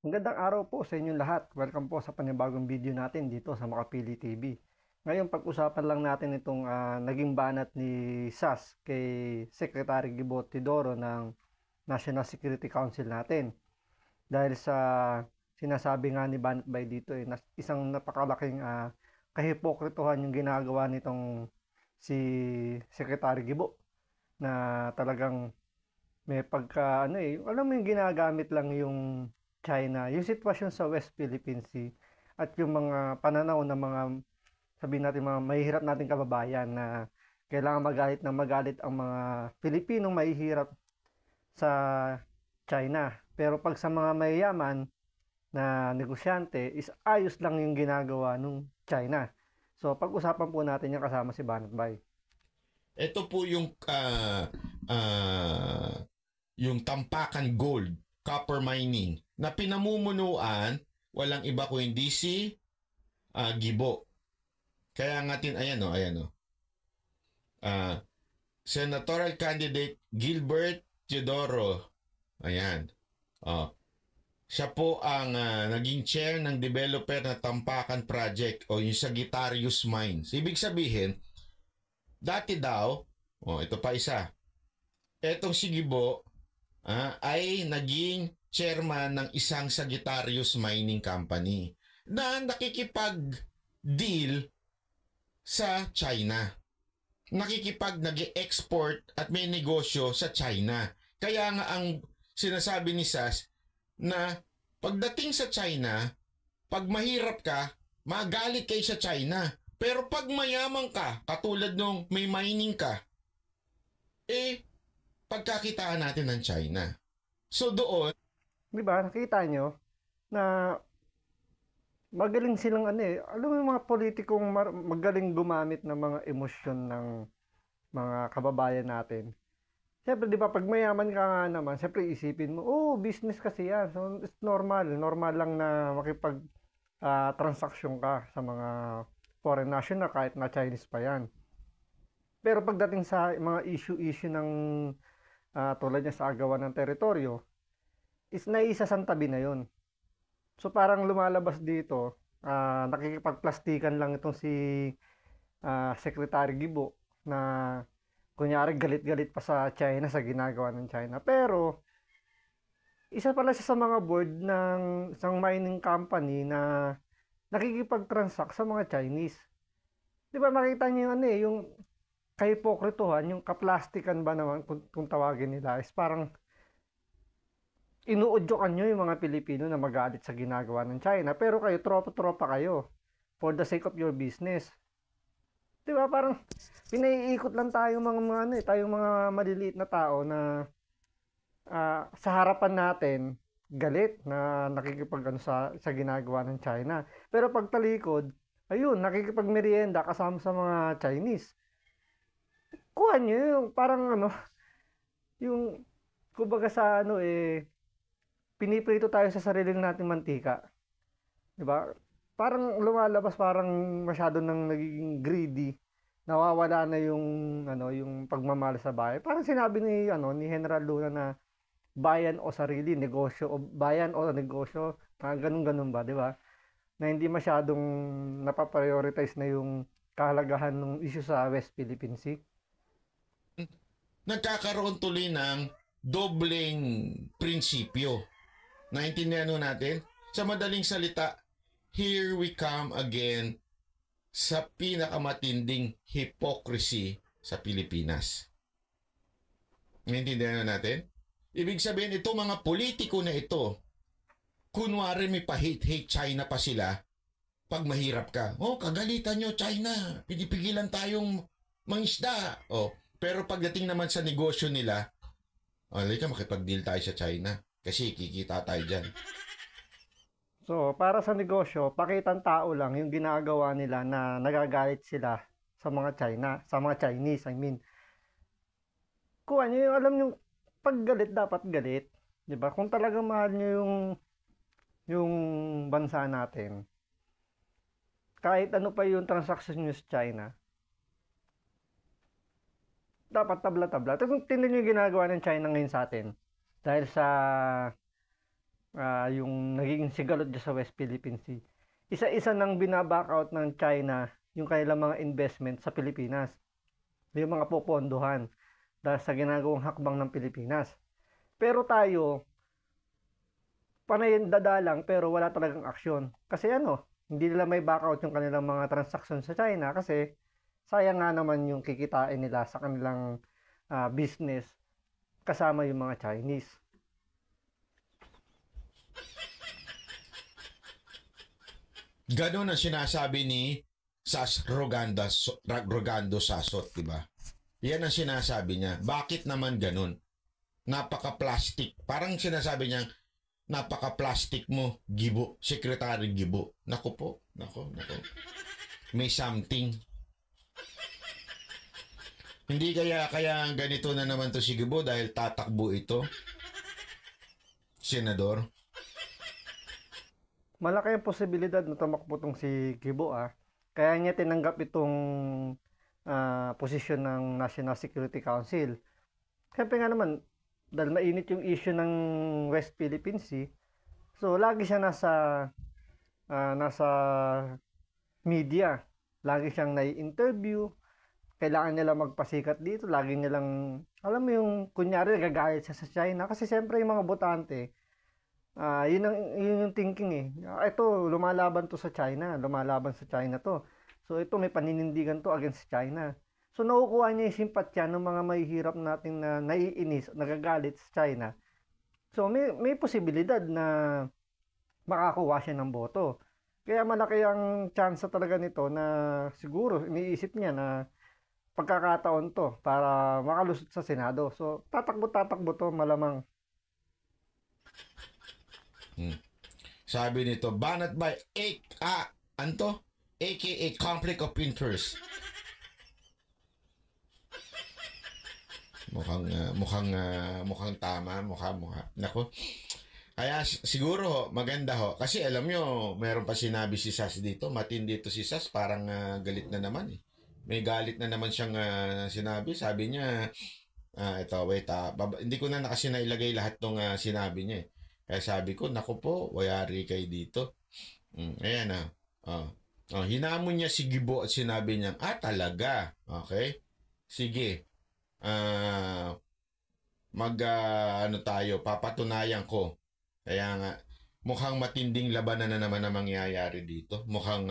Magandang araw po sa inyong lahat. Welcome po sa panibagong video natin dito sa Makapili TV. Ngayon, pag-usapan lang natin itong naging banat ni SAS kay Secretary Gibo Teodoro ng National Security Council natin. Dahil sa sinasabi nga ni Banat Bay dito, isang napakalaking kahipokritohan yung ginagawa nitong si Secretary Gibo na talagang may pagka alam mo yung ginagamit lang yung China, yung sitwasyon sa West Philippine Sea at yung mga pananaw ng mga sabihin natin mga mahihirap nating kababayan na kailangan magalit ang mga Pilipinong mahihirap sa China. Pero pag sa mga mayayaman na negosyante is ayos lang yung ginagawa nung China. So pag-usapan po natin yung kasama si Banat Bay. Ito po yung Tampakan Gold, copper mining, na pinamumunuan, walang iba kundi si Gibo. Kaya nga ayan o. Senatorial candidate Gilbert Teodoro. Ayan. Siya po ang naging chair ng developer na Tampakan Project o yung Sagittarius Mines. Ibig sabihin, dati daw, ito pa isa, etong si Gibo ay naging chairman ng isang Sagittarius Mining Company na nakikipag-deal sa China. Nag-export at may negosyo sa China. Kaya nga ang sinasabi ni SAS na pagdating sa China, pag mahirap ka, magalit kayo sa China. Pero pag mayaman ka, katulad nung may mining ka, pagkakitaan natin ng China. So doon, di ba, nakita nyo na magaling silang alam mo yung mga politikong magaling gumamit ng mga emosyon ng mga kababayan natin. Siyempre, di ba, pag mayaman ka nga naman, siyempre isipin mo, business kasi yan. So, it's normal. Normal lang na makipag transaksyon ka sa mga foreign national kahit na Chinese pa yan. Pero pagdating sa mga issue ng tulad niya sa agawan ng teritoryo, is naisasantabi na yon. So parang lumalabas dito, nakikipagplastikan lang itong si Secretary Gibo na kunyari galit-galit pa sa China sa ginagawa ng China. Pero isa pala siya sa mga board ng isang mining company na nakikipag-transact sa mga Chinese. Di ba makita niyo yung kahipokritohan, yung kaplastikan ba naman kung tawagin nila is parang inuudyokan nyo yung mga Pilipino na magalit sa ginagawa ng China. Pero kayo, tropa-tropa kayo for the sake of your business. Di ba? Parang pinaiikot lang tayo tayong mga maliliit na tao na sa harapan natin galit na nakikipag sa ginagawa ng China. Pero pag talikod, ayun, nakikipagmerienda kasama sa mga Chinese. Kuha nyo yung parang yung kumbaga sa piniprito tayo sa sarili nating mantika. 'Di ba? Parang lumalabas parang masyado nang nagiging greedy. Nawawala na yung pagmamahal sa bayan. Parang sinabi ni General Luna na bayan o sarili, negosyo o bayan o negosyo, ganun-ganun ba, 'di ba? Na hindi masyadong napaprioritize na yung kahalagahan ng issue sa West Philippine Sea. nagkakaroon tuloy ng dobleng prinsipyo. Naintindihan natin? Sa madaling salita, here we come again sa pinakamatinding hypocrisy sa Pilipinas. Naintindihan natin? Ibig sabihin, ito mga politiko na ito, kunwari may pa-hate China pa sila, pag mahirap ka, kagalitan nyo China, pinipigilan tayong mangisda. Pero pagdating naman sa negosyo nila, halika makipag-deal tayo sa China kasi kikita tayo dyan. So, para sa negosyo, pakitang tao lang yung ginagawa nila na nagagalit sila sa mga Chinese, I mean. Kung alam nyo, pag galit, dapat galit. 'Di ba? Kung talagang mahal nyo yung bansa natin, kahit ano pa yung transaction nyo sa China, dapat tabla-tabla. Tingnan nyo yung ginagawa ng China ngayon sa atin. Dahil sa yung nagiging sigalot dyan sa West Philippine Sea. Isa-isa nang binaback out ng China yung kanilang mga investment sa Pilipinas. Yung mga popondohan dahil sa ginagawang hakbang ng Pilipinas. Pero tayo, panay dadalang pero wala talagang aksyon. Kasi hindi nila may back out yung kanilang mga transaction sa China kasi sayang nga naman yung kikitain nila sa kanilang business kasama yung mga Chinese. Ganon ang sinasabi ni Rogando Sasot, di ba? Yan ang sinasabi niya. Bakit naman ganon? Napaka-plastic. Parang sinasabi niya, napaka-plastic mo, Gibo, Secretary Gibo. Naku po, naku. May something. Hindi kaya ganito na naman to si Gibo dahil tatakbo ito, Senador? Malaki ang posibilidad na tumakbo tong si Gibo Kaya niya tinanggap itong posisyon ng National Security Council. Siyempre nga naman, dahil mainit yung issue ng West Philippine Sea, so lagi siya nasa media. Lagi siyang nai-interview. Kailangan nila magpasikat dito. Lagi nilang, alam mo yung, kunyari, gagayat siya sa China. Kasi siyempre yung mga botante, yun yung thinking ito, lumalaban to sa China. Lumalaban sa China to. So ito, may paninindigan to against China. So nakukuha niya yung simpatya ng mga mahihirap natin na naiinis, nagagalit sa China. So may posibilidad na makakuha siya ng boto. Kaya malaki ang chance talaga nito na siguro iniisip niya na pagkakataon to para makalusot sa Senado. So tatakbo to malamang. Sabi nito, banat by aka conflict of interest. Mukhang tama, mukha. Nako. Kaya siguro maganda kasi alam nyo, meron pa sinabi si Sas dito, matindi to si Sas, parang galit na naman eh. May galit na naman siyang sinabi. Sabi niya, hindi ko na kasi nailagay lahat ng sinabi niya eh. Kaya sabi ko, naku po, wayari kayo dito. Ayan hinamon niya si Gibo at sinabi niya, talaga? Okay? Sige. Papatunayan ko. Kaya nga, mukhang matinding labanan na naman ang mangyayari dito. Mukhang,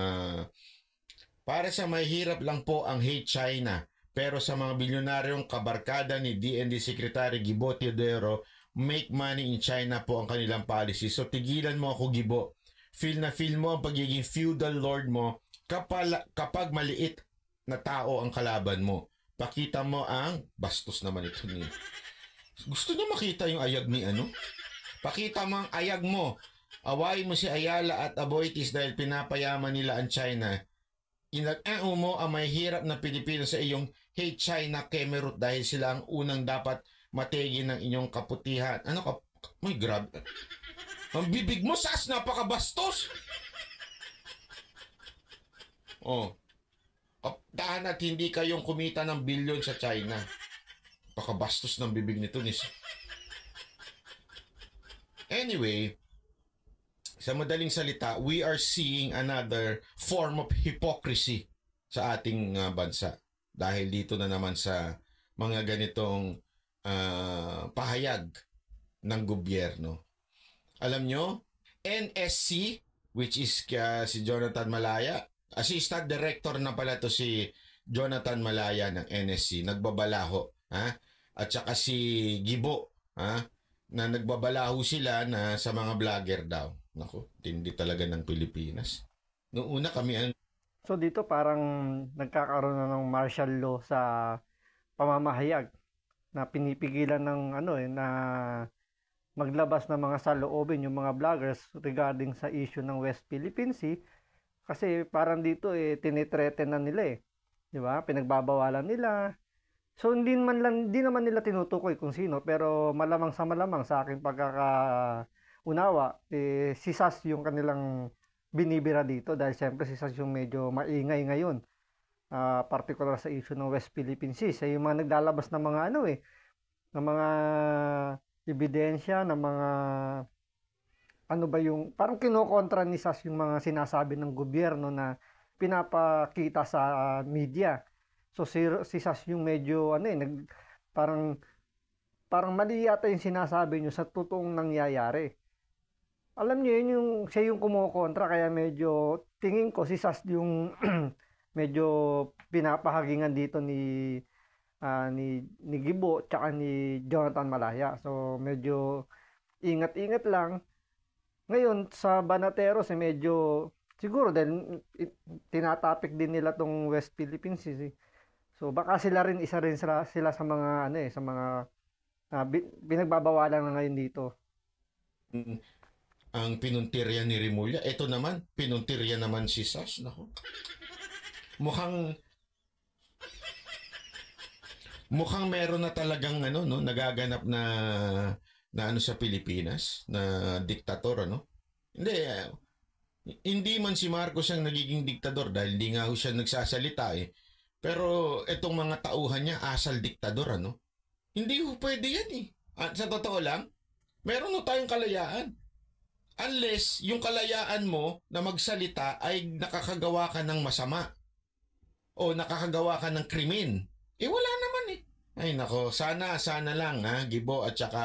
para sa mahirap lang po ang hate China, pero sa mga bilyonaryong kabarkada ni DND Secretary Gibo Teodoro, make money in China po ang kanilang policy. So tigilan mo ako, Gibo. Feel mo ang pagiging feudal lord mo kapag maliit na tao ang kalaban mo. Pakita mo ang bastos naman ito ni. Gusto niya makita yung ayag ni Pakita mo ang ayag mo. Away mo si Ayala at Aboitiz dahil pinapayaman nila ang China. Inag-ao mo ang may hirap na Pilipino sa iyong hate China kemerut dahil sila ang unang dapat matigin ng inyong kaputihan. May grabe. Ang bibig mo, Sas, napakabastos. Kaptahan at hindi kayong kumita ng bilyon sa China. Pakabastos ng bibig nito ni. Anyway, sa madaling salita, we are seeing another form of hypocrisy sa ating bansa. Dahil dito na naman sa mga ganitong pahayag ng gobyerno. Alam nyo, NSC, which is si Jonathan Malaya, Assistant Director na pala to si Jonathan Malaya ng NSC, nagbabalaho. At saka si Gibo, na nagbabalaho sila na sa mga vlogger daw. Naku, tindi talaga ng Pilipinas. Noong una kami So dito parang nagkakaroon na ng martial law sa pamamahayag na pinipigilan ng na maglabas ng mga saloobin yung mga vloggers regarding sa issue ng West Philippine Sea kasi parang dito tinitreten na nila di ba? Pinagbabawalan nila. So hindi naman nila tinutukoy kung sino pero malamang sa aking pagkakaunawa si Sas yung kanilang binibira dito dahil siyempre si Sas yung medyo maingay ngayon. Particular sa issue ng West Philippine Sea. Siya yung mga naglalabas ng mga ng mga ebidensya, ng mga ano ba yung, parang kinokontra ni SAS yung mga sinasabi ng gobyerno na pinapakita sa media. So si SAS yung medyo ano parang mali yata yung sinasabi nyo sa totoong nangyayari. Alam niyo yun, siya yung kumokontra, kaya medyo tingin ko si SAS yung medyo pinapahagingan dito ni Gibo tsaka ni Jonathan Malaya. So medyo ingat-ingat lang. Ngayon sa Banateros medyo siguro dahil tinatapik din nila tong West Philippine Sea. So baka isa rin sila sa mga sa mga pinagbabawalan na ngayon dito. Mm, ang pinuntirya ni Rimulya, ito naman, pinuntirya naman si SAS. Nako. Mukhang meron na talagang nagaganap na ano sa Pilipinas na diktator Hindi man si Marcos ang nagiging diktador dahil hindi nga ho siya nagsasalita eh. Pero itong mga tauhan niya asal diktador Hindi ho pwede yan eh. At sa totoo lang, meron ho tayong kalayaan. Unless yung kalayaan mo na magsalita ay nakakagawa ka ng masama o nakakagawa ka ng krimen. Wala naman eh. Ay nako, sana lang Gibo at saka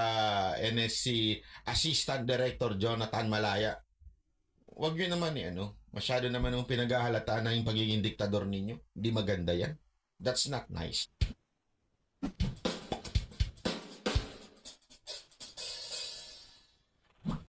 NSC Assistant Director Jonathan Malaya. Huwag yun naman masyado naman yung pinag-ahalata na yung pagiging diktador ninyo. Hindi maganda yan. That's not nice.